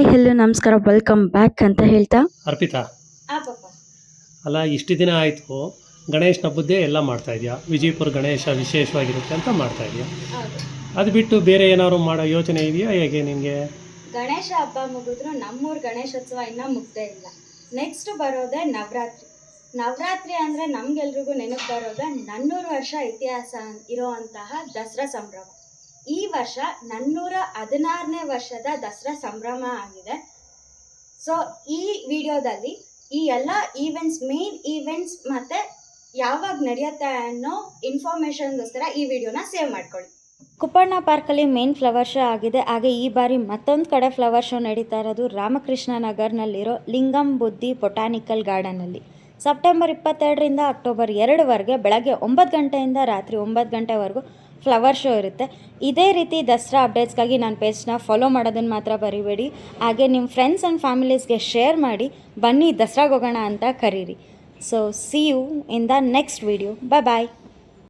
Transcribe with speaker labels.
Speaker 1: Hi hello ನಮಸ್ಕಾರ welcome back ಅಂತ ಹೇಳ್ತಾ
Speaker 2: ಅರ್ಪಿತಾ
Speaker 3: ಆ ಪಾಪ
Speaker 2: ಅಲ್ಲ ಇಷ್ಟು ದಿನ ಆಯಿತು ಗಣೇಶನ ಹಬ್ಬದ್ದೇ ಎಲ್ಲ ಮಾಡ್ತಾ ಇದೆಯಾ ವಿಜಯಪುರ ಗಣೇಶ ವಿಶೇಷವಾಗಿರುತ್ತೆ ಅಂತ ಮಾಡ್ತಾ ಇದೆಯಾ
Speaker 3: ಹೌದು.
Speaker 2: ಅದು ಬಿಟ್ಟು ಬೇರೆ ಏನಾದ್ರು ಮಾಡೋ ಯೋಚನೆ ಇದೆಯಾ ಹೇಗೆ ನಿನಗೆ
Speaker 3: ಗಣೇಶ ಹಬ್ಬ ಮುಗಿದ್ರು ನಮ್ಮೂರ ಗಣೇಶೋತ್ಸವ ಇನ್ನೂ ಮುಗ್ದೇ ಇಲ್ಲ. ನೆಕ್ಸ್ಟ್ ಬರೋದೇ ನವರಾತ್ರಿ. ನವರಾತ್ರಿ ಅಂದರೆ ನಮಗೆಲ್ರಿಗೂ ನೆನಪು ಬರೋದೇ 400 ವರ್ಷ ಇತಿಹಾಸ ಇರೋವಂತಹ ದಸರಾ ಸಂಭ್ರಮ. ಈ ವರ್ಷ 416ನೇ ವರ್ಷದ ದಸರಾ ಸಂಭ್ರಮ ಆಗಿದೆ. ಸೊ ಈ ವಿಡಿಯೋದಲ್ಲಿ ಈ ಎಲ್ಲ ಈವೆಂಟ್ಸ್, ಮೇನ್ ಈವೆಂಟ್ಸ್ ಮತ್ತು ಯಾವಾಗ ನಡೆಯುತ್ತೆ ಅನ್ನೋ ಇನ್ಫಾರ್ಮೇಷನ್ಗೋಸ್ಕರ ಈ ವಿಡಿಯೋನ ಸೇವ್ ಮಾಡ್ಕೊಳ್ಳಿ.
Speaker 4: ಕುಪ್ಪಣ್ಣ ಪಾರ್ಕಲ್ಲಿ ಮೇನ್ ಫ್ಲವರ್ ಶೋ ಆಗಿದೆ. ಹಾಗೆ ಈ ಬಾರಿ ಮತ್ತೊಂದು ಕಡೆ ಫ್ಲವರ್ ಶೋ ನಡೀತಾ ಇರೋದು ರಾಮಕೃಷ್ಣ ನಗರ್ನಲ್ಲಿರೋ ಲಿಂಗಂ ಬುದ್ಧಿ ಬೊಟಾನಿಕಲ್ ಗಾರ್ಡನಲ್ಲಿ. ಸೆಪ್ಟೆಂಬರ್ 22ರಿಂದ ಅಕ್ಟೋಬರ್ 2ವರೆಗೆ ಬೆಳಗ್ಗೆ 9 ಗಂಟೆಯಿಂದ ರಾತ್ರಿ 9 ಗಂಟೆವರೆಗೂ ಫ್ಲವರ್ ಶೋ ಇರುತ್ತೆ. ಇದೇ ರೀತಿ ದಸರಾ ಅಪ್ಡೇಟ್ಸ್ಗಾಗಿ ನನ್ನ ಪೇಜ್ನ ಫಾಲೋ ಮಾಡೋದನ್ನು ಮಾತ್ರ ಬರಿಬೇಡಿ. ಹಾಗೆ ನಿಮ್ಮ ಫ್ರೆಂಡ್ಸ್ ಆ್ಯಂಡ್ ಫ್ಯಾಮಿಲೀಸ್ಗೆ ಶೇರ್ ಮಾಡಿ, ಬನ್ನಿ ದಸರಾಗೆ ಹೋಗೋಣ ಅಂತ ಕರೀರಿ. So see you in the next video. Bye.